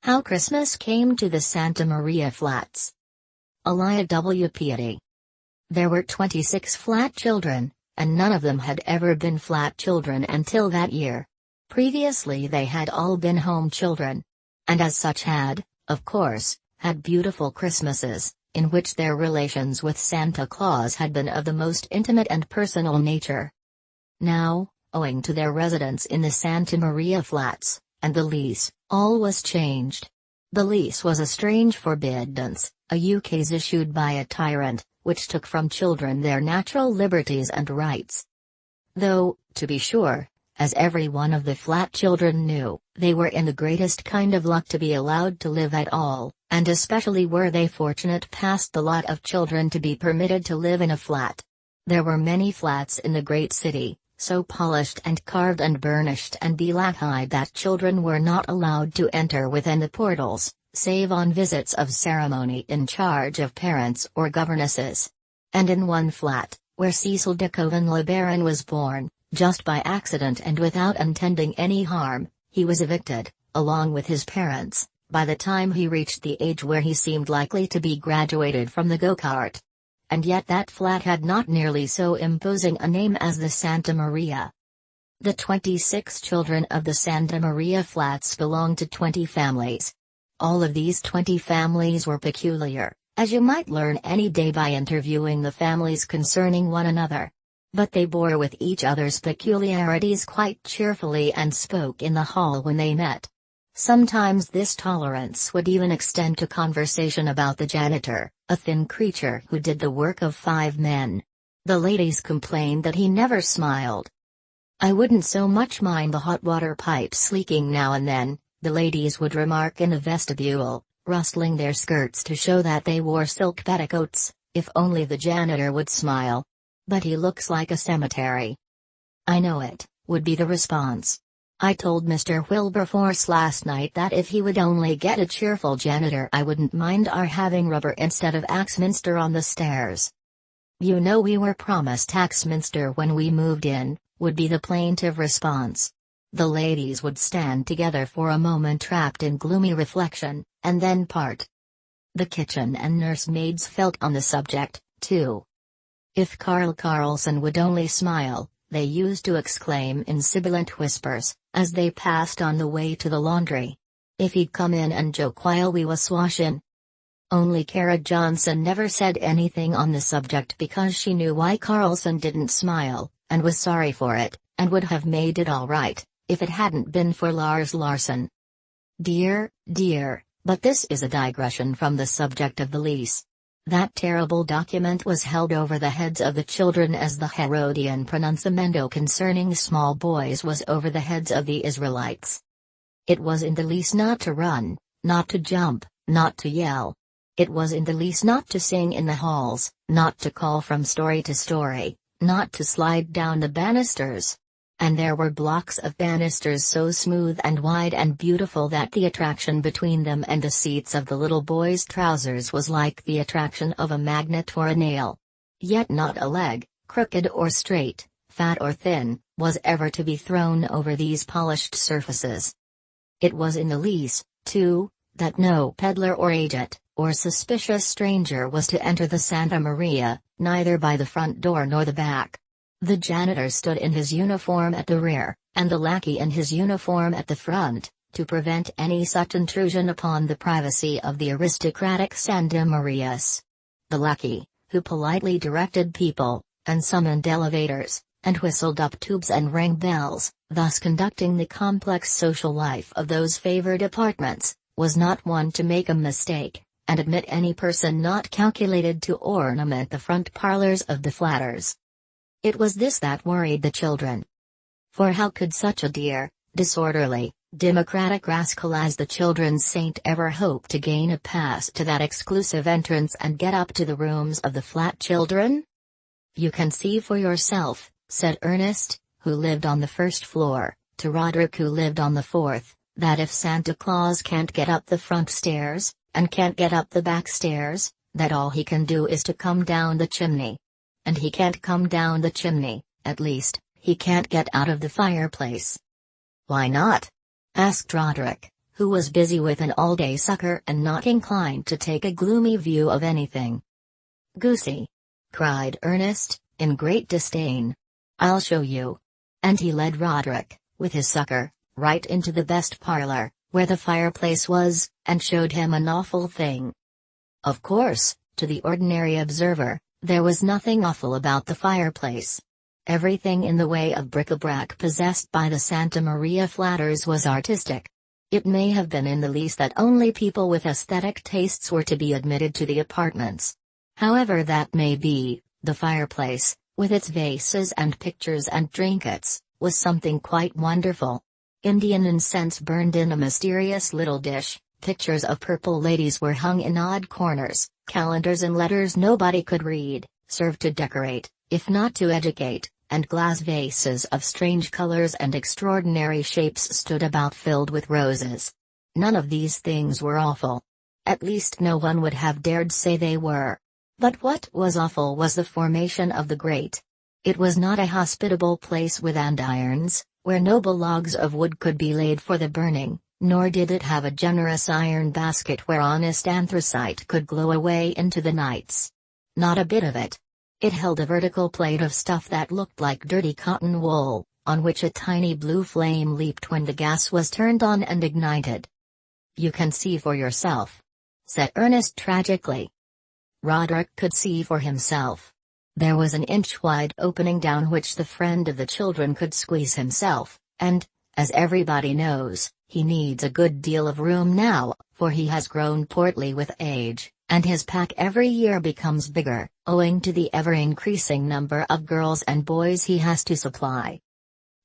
How Christmas Came to the Santa Maria Flats. ELIA W. PEATTIE. There were 26 flat children, and none of them had ever been flat children until that year. Previously they had all been home children. And as such had, of course, had beautiful Christmases, in which their relations with Santa Claus had been of the most intimate and personal nature. Now, owing to their residence in the Santa Maria Flats, and the lease, all was changed. The lease was a strange forbiddance, a ukase issued by a tyrant, which took from children their natural liberties and rights. Though, to be sure, as every one of the flat children knew, they were in the greatest kind of luck to be allowed to live at all, and especially were they fortunate past the lot of children to be permitted to live in a flat. There were many flats in the great city, so polished and carved and burnished and belackeyed that children were not allowed to enter within the portals, save on visits of ceremony in charge of parents or governesses. And in one flat, where Cecil de Koven le Baron was born, just by accident and without intending any harm, he was evicted, along with his parents, by the time he reached the age where he seemed likely to be graduated from the go-kart. And yet that flat had not nearly so imposing a name as the Santa Maria. The 26 children of the Santa Maria Flats belonged to 20 families. All of these 20 families were peculiar, as you might learn any day by interviewing the families concerning one another. But they bore with each other's peculiarities quite cheerfully and spoke in the hall when they met. Sometimes this tolerance would even extend to conversation about the janitor, a thin creature who did the work of 5 men. The ladies complained that he never smiled. "I wouldn't so much mind the hot water pipes leaking now and then," the ladies would remark in the vestibule, rustling their skirts to show that they wore silk petticoats, "if only the janitor would smile. But he looks like a cemetery." "I know it," would be the response. "I told Mr. Wilberforce last night that if he would only get a cheerful janitor I wouldn't mind our having rubber instead of Axminster on the stairs." "You know we were promised Axminster when we moved in," would be the plaintive response. The ladies would stand together for a moment trapped in gloomy reflection, and then part. The kitchen and nursemaids felt on the subject, too. If Carl Carlson would only smile, they used to exclaim in sibilant whispers, as they passed on the way to the laundry. "If he'd come in and joke while we was washin'." Only Kara Johnson never said anything on the subject because she knew why Carlson didn't smile, and was sorry for it, and would have made it all right, if it hadn't been for Lars Larson. Dear, but this is a digression from the subject of the lease. That terrible document was held over the heads of the children as the Herodian pronunciamento concerning small boys was over the heads of the Israelites. It was in the lease not to run, not to jump, not to yell. It was in the lease not to sing in the halls, not to call from story to story, not to slide down the banisters. And there were blocks of banisters so smooth and wide and beautiful that the attraction between them and the seats of the little boys' trousers was like the attraction of a magnet or a nail. Yet not a leg, crooked or straight, fat or thin, was ever to be thrown over these polished surfaces. It was in the lease, too, that no peddler or agent, or suspicious stranger was to enter the Santa Maria, neither by the front door nor the back. The janitor stood in his uniform at the rear, and the lackey in his uniform at the front, to prevent any such intrusion upon the privacy of the aristocratic Santa Marias. The lackey, who politely directed people, and summoned elevators, and whistled up tubes and rang bells, thus conducting the complex social life of those favored apartments, was not one to make a mistake, and admit any person not calculated to ornament the front parlors of the flatters. It was this that worried the children. For how could such a dear, disorderly, democratic rascal as the children's saint ever hope to gain a pass to that exclusive entrance and get up to the rooms of the flat children? "You can see for yourself," said Ernest, who lived on the first floor, to Roderick who lived on the fourth, "that if Santa Claus can't get up the front stairs, and can't get up the back stairs, that all he can do is to come down the chimney. And he can't come down the chimney, at least, he can't get out of the fireplace." "Why not?" asked Roderick, who who was busy with an all-day sucker and not inclined to take a gloomy view of anything. "Goosey!" cried Ernest, in great disdain. "I'll show you." And he led Roderick, with his sucker, right into the best parlor, where the fireplace was, and showed him an awful thing. Of course, to the ordinary observer, there was nothing awful about the fireplace. Everything in the way of bric-a-brac possessed by the Santa Maria Flatters was artistic. It may have been in the lease that only people with aesthetic tastes were to be admitted to the apartments. However that may be, the fireplace, with its vases and pictures and trinkets, was something quite wonderful. Indian incense burned in a mysterious little dish, pictures of purple ladies were hung in odd corners, calendars and letters nobody could read, served to decorate, if not to educate, and glass vases of strange colors and extraordinary shapes stood about filled with roses. None of these things were awful. At least no one would have dared say they were. But what was awful was the formation of the grate. It was not a hospitable place with andirons, where noble logs of wood could be laid for the burning, nor did it have a generous iron basket where honest anthracite could glow away into the nights. Not a bit of it. It held a vertical plate of stuff that looked like dirty cotton wool, on which a tiny blue flame leaped when the gas was turned on and ignited. "You can see for yourself," said Ernest tragically. Roderick could see for himself. There was an inch-wide opening down which the friend of the children could squeeze himself, and, as everybody knows, he needs a good deal of room now, for he has grown portly with age, and his pack every year becomes bigger, owing to the ever-increasing number of girls and boys he has to supply.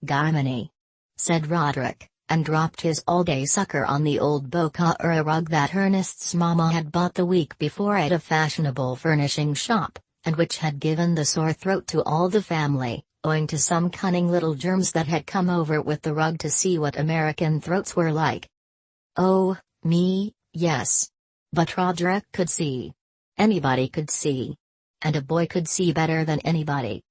"Gaimini!" said Roderick, and dropped his all-day sucker on the old Bokhara rug that Ernest's mamma had bought the week before at a fashionable furnishing shop, and which had given the sore throat to all the family, owing to some cunning little germs that had come over with the rug to see what American throats were like. Oh, me, yes. But Roderick could see. Anybody could see. And a boy could see better than anybody.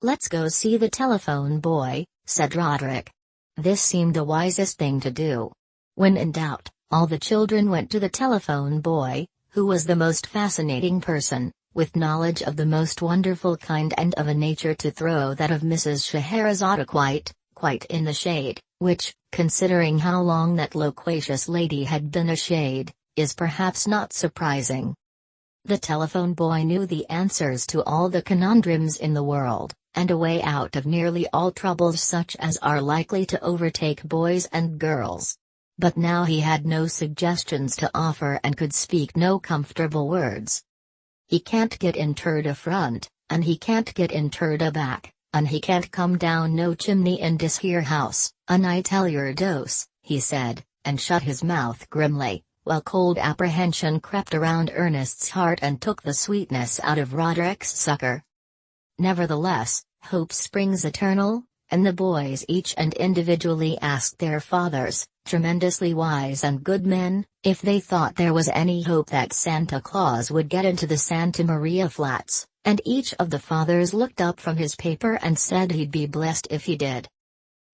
"Let's go see the telephone boy," said Roderick. This seemed the wisest thing to do. When in doubt, all the children went to the telephone boy, who was the most fascinating person, with knowledge of the most wonderful kind and of a nature to throw that of Mrs. Scheherazade quite in the shade, which, considering how long that loquacious lady had been a shade, is perhaps not surprising. The telephone boy knew the answers to all the conundrums in the world, and a way out of nearly all troubles such as are likely to overtake boys and girls. But now he had no suggestions to offer and could speak no comfortable words. "He can't get interred a front, and he can't get interred a back, and he can't come down no chimney in dis here house, and I tell yer dose," he said, and shut his mouth grimly, while cold apprehension crept around Ernest's heart and took the sweetness out of Roderick's sucker. Nevertheless, hope springs eternal, and the boys each and individually asked their fathers, tremendously wise and good men, if they thought there was any hope that Santa Claus would get into the Santa Maria Flats, and each of the fathers looked up from his paper and said he'd be blessed if he did.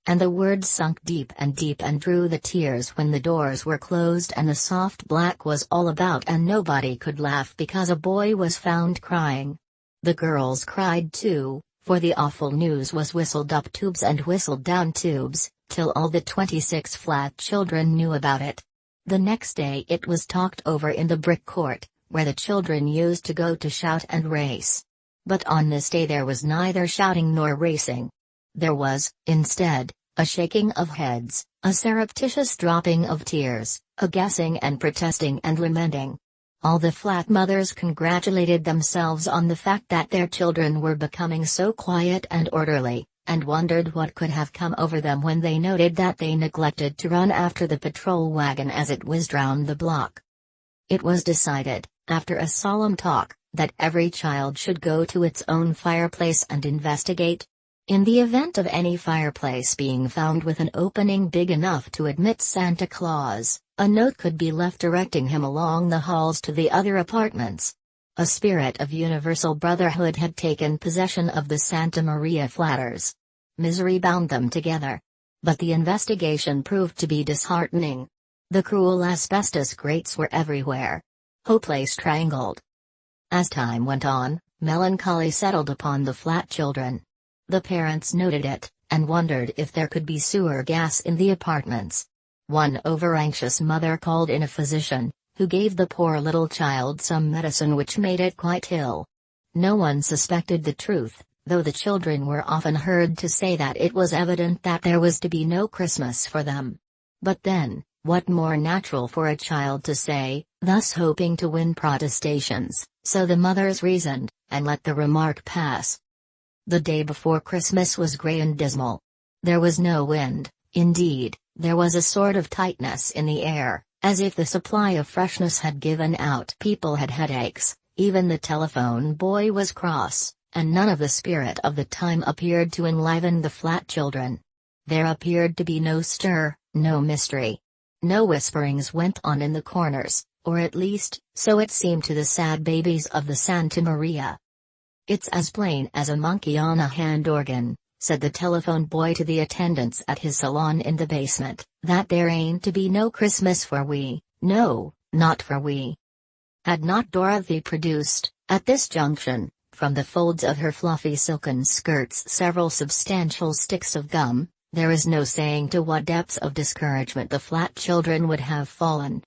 And the words sunk deep and drew the tears when the doors were closed and the soft black was all about and nobody could laugh because a boy was found crying. The girls cried too, for the awful news was whistled up tubes and whistled down tubes, till all the 26 flat children knew about it. The next day it was talked over in the brick court, where the children used to go to shout and race. But on this day there was neither shouting nor racing. There was, instead, a shaking of heads, a surreptitious dropping of tears, a guessing and protesting and lamenting. All the flat mothers congratulated themselves on the fact that their children were becoming so quiet and orderly, and wondered what could have come over them when they noted that they neglected to run after the patrol wagon as it whizzed round the block. It was decided, after a solemn talk, that every child should go to its own fireplace and investigate. In the event of any fireplace being found with an opening big enough to admit Santa Claus, a note could be left directing him along the halls to the other apartments. A spirit of universal brotherhood had taken possession of the Santa Maria Flatters. Misery bound them together. But the investigation proved to be disheartening. The cruel asbestos grates were everywhere. Whole place strangled. As time went on, melancholy settled upon the flat children. The parents noted it, and wondered if there could be sewer gas in the apartments. One over-anxious mother called in a physician, who gave the poor little child some medicine which made it quite ill. No one suspected the truth, though the children were often heard to say that it was evident that there was to be no Christmas for them. But then, what more natural for a child to say, thus hoping to win protestations, so the mothers reasoned, and let the remark pass. The day before Christmas was grey and dismal. There was no wind, indeed, there was a sort of tightness in the air, as if the supply of freshness had given out. People had headaches, even the telephone boy was cross, and none of the spirit of the time appeared to enliven the flat children. There appeared to be no stir, no mystery. No whisperings went on in the corners, or at least, so it seemed to the sad babies of the Santa Maria. "It's as plain as a monkey on a hand organ," said the telephone boy to the attendants at his salon in the basement, "that there ain't to be no Christmas for we, no, not for we." Had not Dorothy produced, at this junction, from the folds of her fluffy silken skirts several substantial sticks of gum, there is no saying to what depths of discouragement the flat children would have fallen.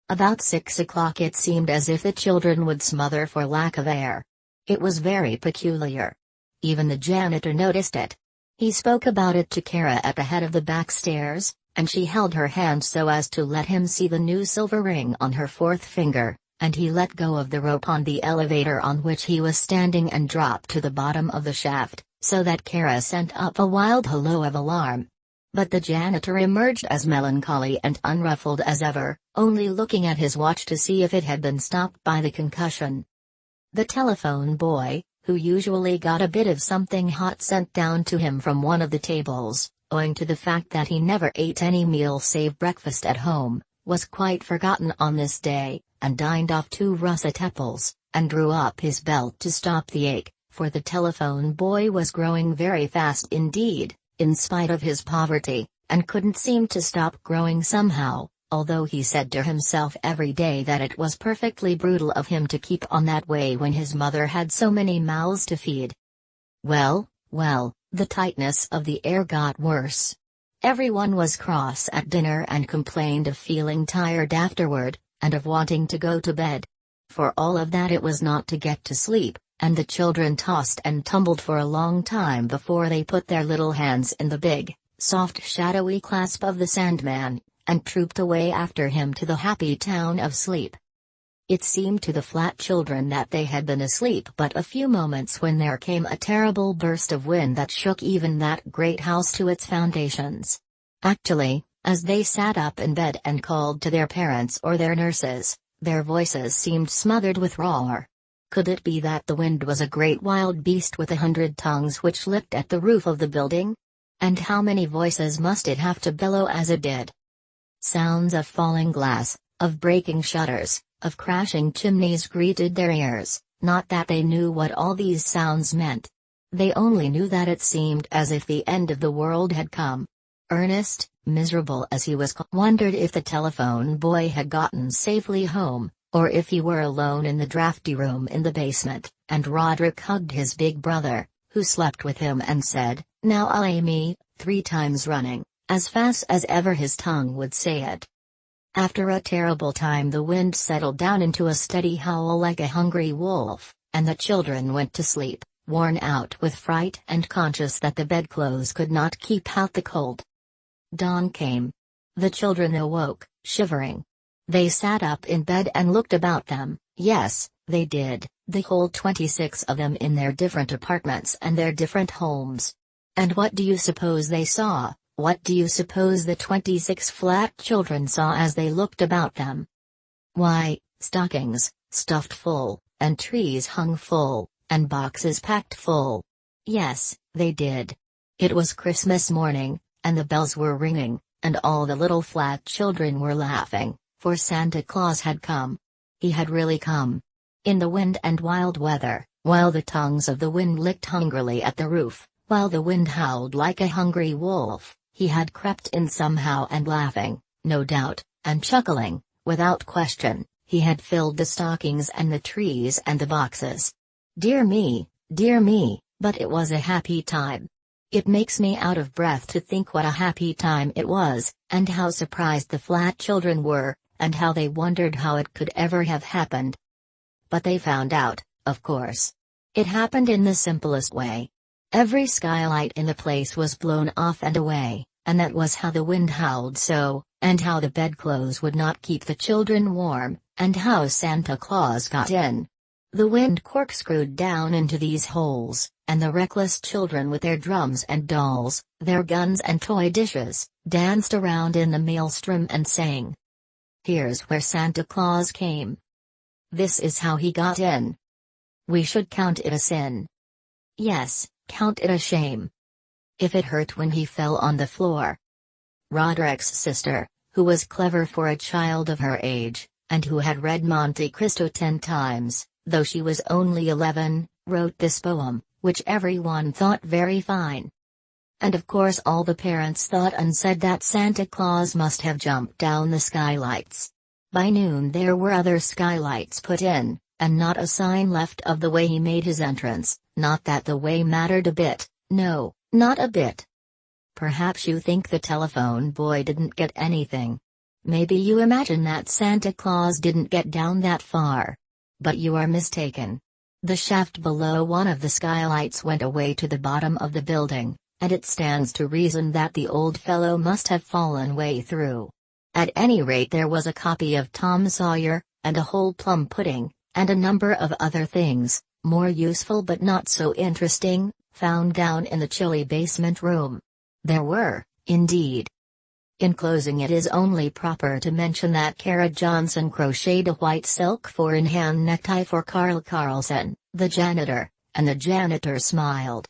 About 6 o'clock it seemed as if the children would smother for lack of air. It was very peculiar. Even the janitor noticed it. He spoke about it to Kara at the head of the back stairs, and she held her hand so as to let him see the new silver ring on her fourth finger, and he let go of the rope on the elevator on which he was standing and dropped to the bottom of the shaft, so that Kara sent up a wild hello of alarm. But the janitor emerged as melancholy and unruffled as ever, only looking at his watch to see if it had been stopped by the concussion. The telephone boy, who usually got a bit of something hot sent down to him from one of the tables, owing to the fact that he never ate any meal save breakfast at home, was quite forgotten on this day, and dined off 2 russet apples, and drew up his belt to stop the ache, for the telephone boy was growing very fast indeed, in spite of his poverty, and couldn't seem to stop growing somehow, although he said to himself every day that it was perfectly brutal of him to keep on that way when his mother had so many mouths to feed. Well, the tightness of the air got worse. Everyone was cross at dinner and complained of feeling tired afterward, and of wanting to go to bed. For all of that it was not to get to sleep, and the children tossed and tumbled for a long time before they put their little hands in the big, soft shadowy clasp of the Sandman, and trooped away after him to the happy town of sleep. It seemed to the flat children that they had been asleep but a few moments when there came a terrible burst of wind that shook even that great house to its foundations. Actually, as they sat up in bed and called to their parents or their nurses, their voices seemed smothered with roar. Could it be that the wind was a great wild beast with 100 tongues which licked at the roof of the building? And how many voices must it have to bellow as it did? Sounds of falling glass, of breaking shutters, of crashing chimneys greeted their ears, not that they knew what all these sounds meant. They only knew that it seemed as if the end of the world had come. Ernest, miserable as he was, wondered if the telephone boy had gotten safely home, or if he were alone in the drafty room in the basement, and Roderick hugged his big brother, who slept with him and said, "Now I'll me," 3 times running, as fast as ever his tongue would say it. After a terrible time the wind settled down into a steady howl like a hungry wolf, and the children went to sleep, worn out with fright and conscious that the bedclothes could not keep out the cold. Dawn came. The children awoke, shivering. They sat up in bed and looked about them. Yes, they did, the whole 26 of them in their different apartments and their different homes. And what do you suppose they saw? What do you suppose the 26 flat children saw as they looked about them? Why, stockings, stuffed full, and trees hung full, and boxes packed full. Yes, they did. It was Christmas morning, and the bells were ringing, and all the little flat children were laughing, for Santa Claus had come. He had really come. In the wind and wild weather, while the tongues of the wind licked hungrily at the roof, while the wind howled like a hungry wolf, he had crept in somehow and laughing, no doubt, and chuckling. Without question, he had filled the stockings and the trees and the boxes. Dear me, but it was a happy time. It makes me out of breath to think what a happy time it was, and how surprised the flat children were, and how they wondered how it could ever have happened. But they found out, of course. It happened in the simplest way. Every skylight in the place was blown off and away, and that was how the wind howled so, and how the bedclothes would not keep the children warm, and how Santa Claus got in. The wind corkscrewed down into these holes, and the reckless children with their drums and dolls, their guns and toy dishes, danced around in the maelstrom and sang. Here's where Santa Claus came. This is how he got in. We should count it a sin. Yes, count it a shame. If it hurt when he fell on the floor. Roderick's sister, who was clever for a child of her age, and who had read Monte Cristo 10 times, though she was only 11, wrote this poem, which everyone thought very fine. And of course all the parents thought and said that Santa Claus must have jumped down the skylights. By noon there were other skylights put in, and not a sign left of the way he made his entrance. Not that the way mattered a bit, no, not a bit. Perhaps you think the telephone boy didn't get anything. Maybe you imagine that Santa Claus didn't get down that far. But you are mistaken. The shaft below one of the skylights went away to the bottom of the building, and it stands to reason that the old fellow must have fallen way through. At any rate there was a copy of Tom Sawyer, and a whole plum pudding, and a number of other things, more useful but not so interesting, found down in the chilly basement room. There were, indeed. In closing, it is only proper to mention that Kara Johnson crocheted a white silk four-in-hand necktie for Carl Carlson, the janitor, and the janitor smiled.